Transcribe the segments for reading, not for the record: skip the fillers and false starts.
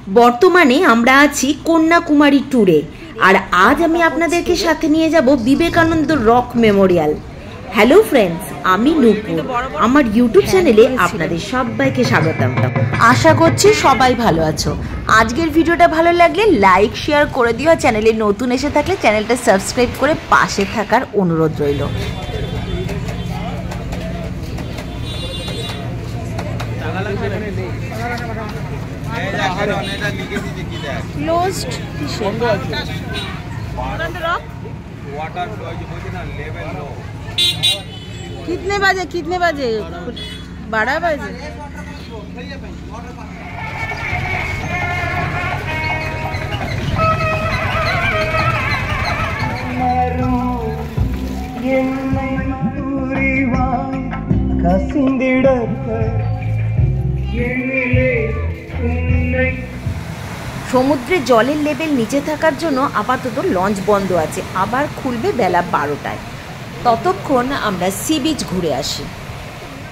বর্তমানে আমরা আছি কন্যাকুমারী ট্যুরে, আর আজ আমি আপনাদেরকে সাথে নিয়ে যাব Vivekananda rock Memorial. Hello friends, আমি নূপুর। আমার ইউটিউব চ্যানেলে আপনাদের সবাইকে স্বাগতম। আশা করছি সবাই ভালো আছো। আজকের ভিডিওটা ভালো লাগলে লাইক শেয়ার করে দিও, আর চ্যানেলে নতুন এসে থাকলে চ্যানেলটা সাবস্ক্রাইব করে পাশে থাকার অনুরোধ রইল। Closed. कितने बजे 12 बजे। সমুদ্রে জলের লেভেল নিচে থাকার জন্য আপাতত লঞ্চ বন্ধ আছে, আবার খুলবে বেলা 12টায়। ততক্ষণ আমরা সি বিচ ঘুরে আসি।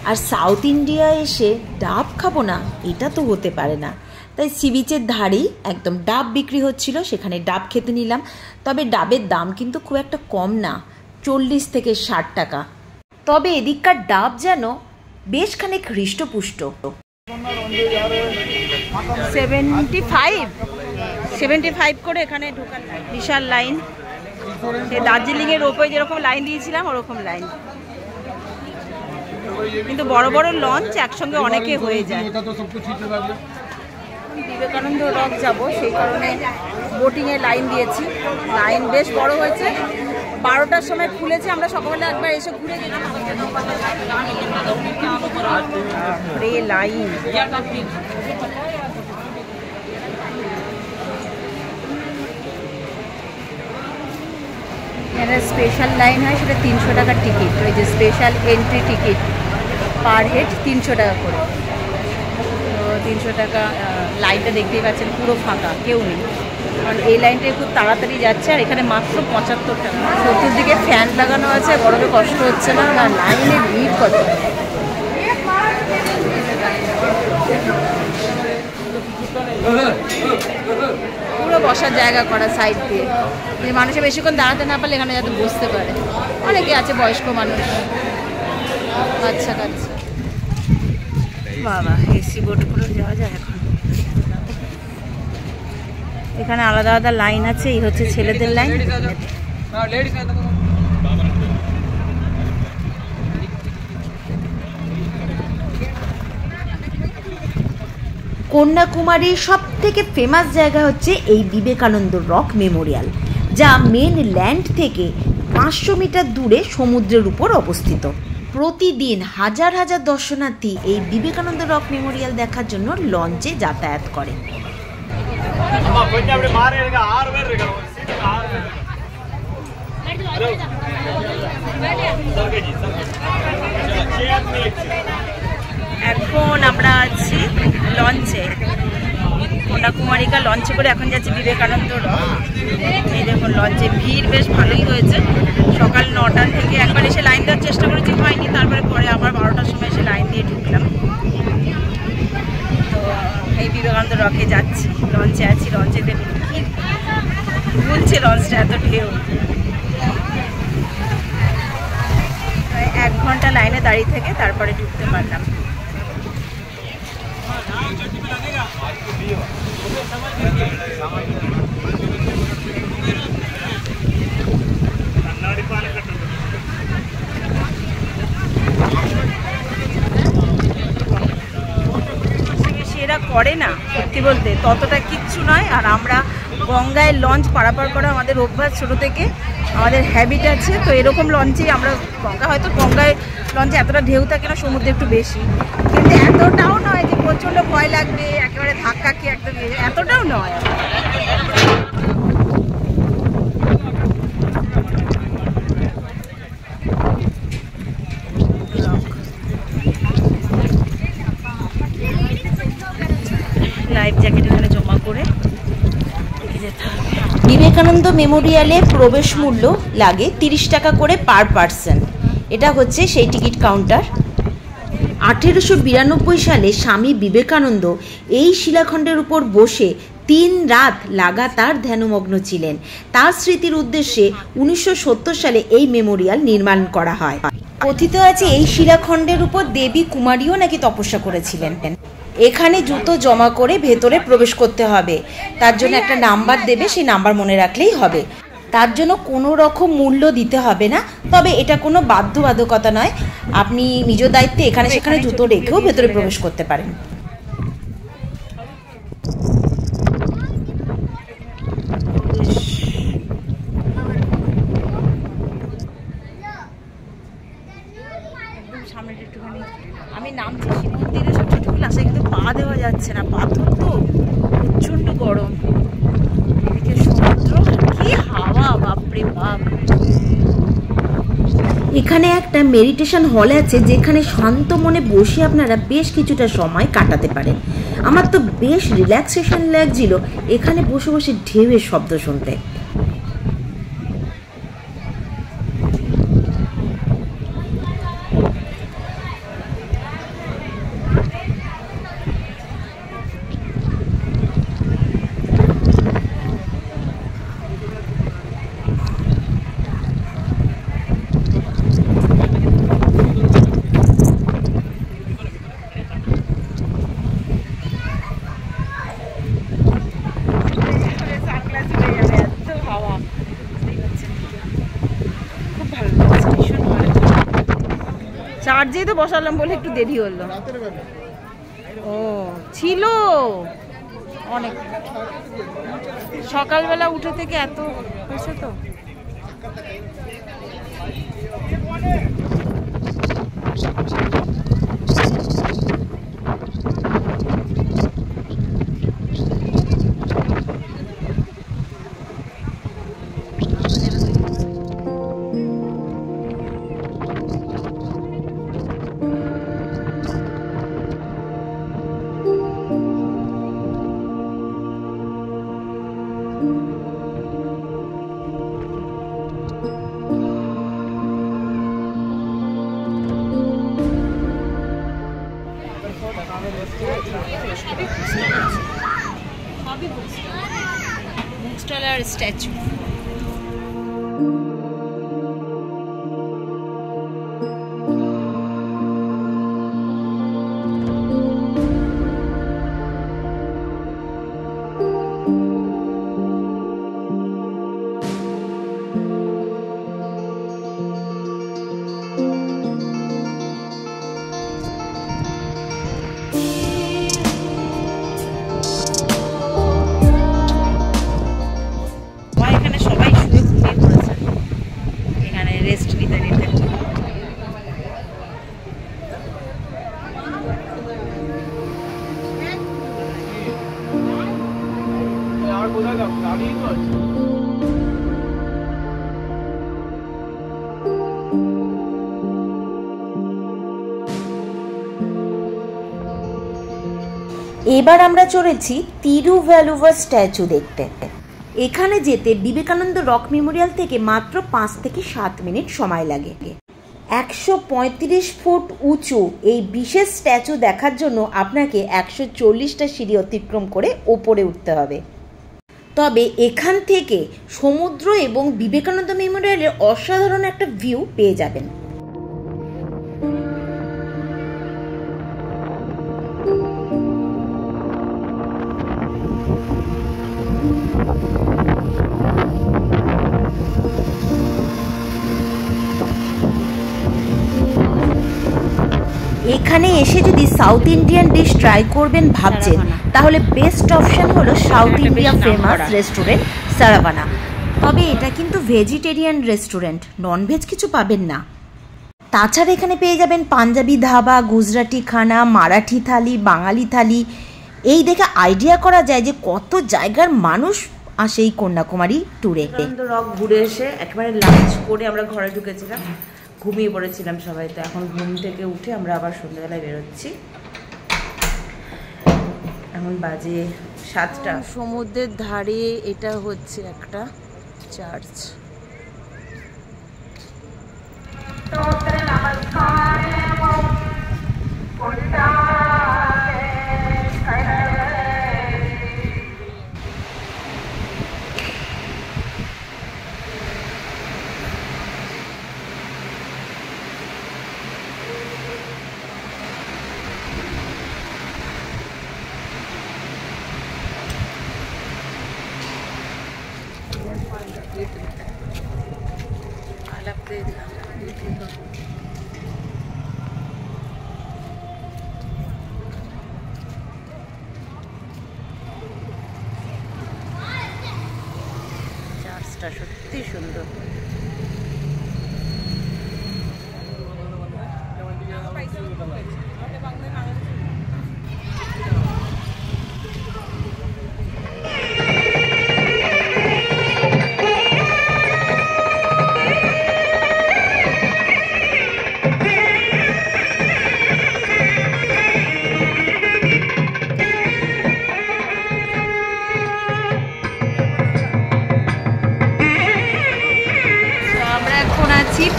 আর সাউথ ইন্ডিয়া এসে ডাব খাবো না, এটা তো হতে পারে না। তাই সি বিচের ধারেই একদম ডাব বিক্রি হচ্ছিল, সেখানে ডাব খেতে নিলাম। তবে ডাবের দাম কিন্তু খুব একটা কম না, 40 থেকে 60 টাকা। তবে এদিককার ডাব যেন বেশ খানিক হৃষ্টপুষ্ট। 75 করে এখানে ঢোকার বিশাল লাইন। দার্জিলিংয়ের রোপওয়ে যেরকম লাইন দিয়েছিলাম ওরকম লাইন, কিন্তু বড় বড় লঞ্চ একসঙ্গে অনেকে হয়ে যায়। বিবেকানন্দ রক যাব, সেই কারণে বোটিংয়ে লাইন দিয়েছি। লাইন বেশ বড় হয়েছে, 12টার সময় খুলেছে। আমরা সকালে একবার এসে ঘুরে গেছি। লাইন এখানে স্পেশাল লাইন হয়, সেটা 300 টাকার টিকিট। ওই যে special entry ticket per head 300 টাকা করে। তো 300 টাকা। লাইনটা দেখতেই পাচ্ছেন পুরো ফাঁকা, কেউ নেই, কারণ এই লাইনটাই খুব তাড়াতাড়ি যাচ্ছে। আর এখানে মাত্র 75 টাকা। চতুর্দিকে ফ্যান লাগানো আছে, গরমে কষ্ট হচ্ছে না। আর লাইনে ভিড় কত! পুরো বসার জায়গা করা সাইড দিয়ে, যে মানুষে বেশিক্ষণ দাঁড়াতে না পারলে এখানে যাতে বসতে পারে। অনেকে আছে বয়স্ক মানুষ, বাচ্চা কাচ্চা। বাবা, এসি বোটে করে যাওয়া যায় এখন। এখানে আলাদা আলাদা লাইন আছে। এই হচ্ছে ছেলেদের লাইন। কন্যাকুমারীর সব থেকে ফেমাস জায়গা হচ্ছে এই বিবেকানন্দ রক মেমোরিয়াল, যা মেন ল্যান্ড থেকে 500 মিটার দূরে সমুদ্রের উপর অবস্থিত। প্রতিদিন হাজার হাজার দর্শনার্থী এই বিবেকানন্দ রক মেমোরিয়াল দেখার জন্য লঞ্চে যাতায়াত করে। এখন আমরা আছি লঞ্চে, কন্যাকুমারিকা লঞ্চে করে এখন যাচ্ছি বিবেকানন্দ রক। এই দেখুন লঞ্চে ভিড় বেশ ভালোই হয়েছে। সকাল 9টা থেকে একবার এসে লাইন দেওয়ার চেষ্টা করেছি, হয়নি। পরে আবার 12টার সময় এসে লাইন দিয়ে ঢুকলাম। তো এই বিবেকানন্দ রকে যাচ্ছি, লঞ্চে আছি। লঞ্চে দেখুন কি ঘুরছে লঞ্চটা, এত ঢেউ। 1 ঘন্টা লাইনে দাঁড়িয়ে থেকে তারপরে ঢুকতে পারলাম। এরা করে না সত্যি বলতে, ততটা কিচ্ছু নয়। আর আমরা গঙ্গায় লঞ্চ পারাপার করা আমাদের অভ্যাস ছোটো থেকে, আমাদের হ্যাবিট আছে। তো এরকম লঞ্চেই আমরা গঙ্গায় লঞ্চে এতটা ঢেউ থাকে না, সমুদ্রে একটু বেশি, কিন্তু এতটাও নয় যে প্রচণ্ড ভয় লাগবে, একেবারে ধাক্কা খেয়ে একদম, এতটাও নয়। লাইফ জ্যাকেট এখানে জমা করে যেতে হবে। বিবেকানন্দ মেমোরিয়ালে প্রবেশ মূল্য লাগে 30 টাকা করে পার পার্সন। এটা হচ্ছে সেই টিকিট কাউন্টার। 1892 সালে স্বামী বিবেকানন্দ এই শিলাখণ্ডের উপর বসে 3 রাত লাগাতার ধ্যানমগ্ন ছিলেন। তার স্মৃতির উদ্দেশ্যে 1970 সালে এই মেমোরিয়াল নির্মাণ করা হয়। কথিত আছে এই শিলাখণ্ডের উপর দেবী কুমারীও নাকি তপস্যা করেছিলেন। এখানে জুতো জমা করে ভেতরে প্রবেশ করতে হবে, তার জন্য একটা নাম্বার দেবে, সেই নাম্বার মনে রাখলেই হবে। তার জন্য কোনো রকম মূল্য দিতে হবে না, তবে এটা কোনো বাধ্যবাধকতা নয়, আপনি নিজ দায়িত্বে এখানে সেখানে জুতো রেখেও ভেতরে প্রবেশ করতে পারেন। আমি নামছি শিব মন্দিরে, সবচেয়ে ক্লাসে কিন্তু পা দেওয়া যাচ্ছে না, পাথর তো প্রচন্ড গরম, এদিকে সমুদ্র, কি হাওয়া, বাপরে বাপ। এখানে একটা মেডিটেশন হল আছে যেখানে শান্ত মনে বসে আপনারা বেশ কিছুটা সময় কাটাতে পারেন। আমার তো বেশ রিল্যাক্সেশন লাগছিল এখানে বসে বসে ঢেউয়ের শব্দ শুনতে। চার্জে তো বসালাম বলে একটু দেরি হলো। ও ছিল অনেক, সকালবেলা উঠে থেকে এত হয়েছে তো। বুকস্টলার স্ট্যাচু। এবার আমরা চলেছি তিরুভ্যালুভার স্ট্যাচু দেখতে। এখানে যেতে বিবেকানন্দ রক মেমোরিয়াল থেকে মাত্র 5 থেকে 7 মিনিট সময় লাগে। 135 ফুট উঁচু এই বিশেষ স্ট্যাচু দেখার জন্য আপনাকে 140টা সিঁড়ি অতিক্রম করে ওপরে উঠতে হবে। তবে এখান থেকে সমুদ্র এবং বিবেকানন্দ মেমোরিয়ালের অসাধারণ একটা ভিউ পেয়ে যাবেন। এখানে এসে যদি সাউথ ইন্ডিয়ান ডিশ ট্রাই করবেন ভাবছেন, তাহলে বেস্ট অপশন হলো south India famous restaurant Saravana. তবে এটা কিন্তু ভেজিটেরিয়ান রেস্টুরেন্ট, ননভেজ কিছু পাবেন না। তাছাড়া এখানে পেয়ে যাবেন পাঞ্জাবি ধাবা, গুজরাটি খানা, মারাঠি থালি, বাঙালি থালি। এই দেখে আইডিয়া করা যায় যে কত জায়গার মানুষ আসে এই কন্যাকুমারী ট্যুরে। রক ঘুরে এসে একেবারে লাঞ্চ করে আমরা ঘরে ঢুকেছিলাম, ঘুমিয়ে পড়েছিলাম সবাই। তো এখন ঘুম থেকে উঠে আমরা আবার সন্ধ্যাবেলায় বেরোচ্ছি। এখন বাজে 7টা। সমুদ্রের ধারে এটা হচ্ছে একটা চার্চ। চার্চটা সত্যি সুন্দর।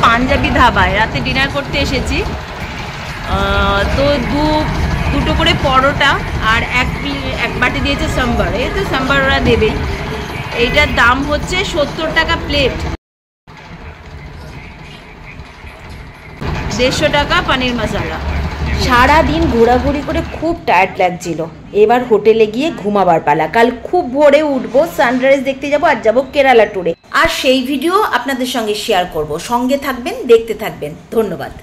পাঞ্জাবি ধাবায় রাতে ডিনার করতে এসেছি। তো দুটো করে পরোটা আর এক বাটি দিয়েছে সাম্বার। এই তো সাম্বার ওরা দেবেই। এইটার দাম হচ্ছে 70 টাকা প্লেট, 150 টাকা পনির মশলা। সারাদিন ঘোরাঘুরি করে খুব টায়ার্ড লাগছিল, এবার হোটেলে গিয়ে ঘুমাবার পালা। কাল খুব ভোরে উঠবো, সানরাইজ দেখতে যাব আর যাব কেরালা ট্যুরে। আর সেই ভিডিও আপনাদের সঙ্গে শেয়ার করব। সঙ্গে থাকবেন, দেখতে থাকবেন। ধন্যবাদ।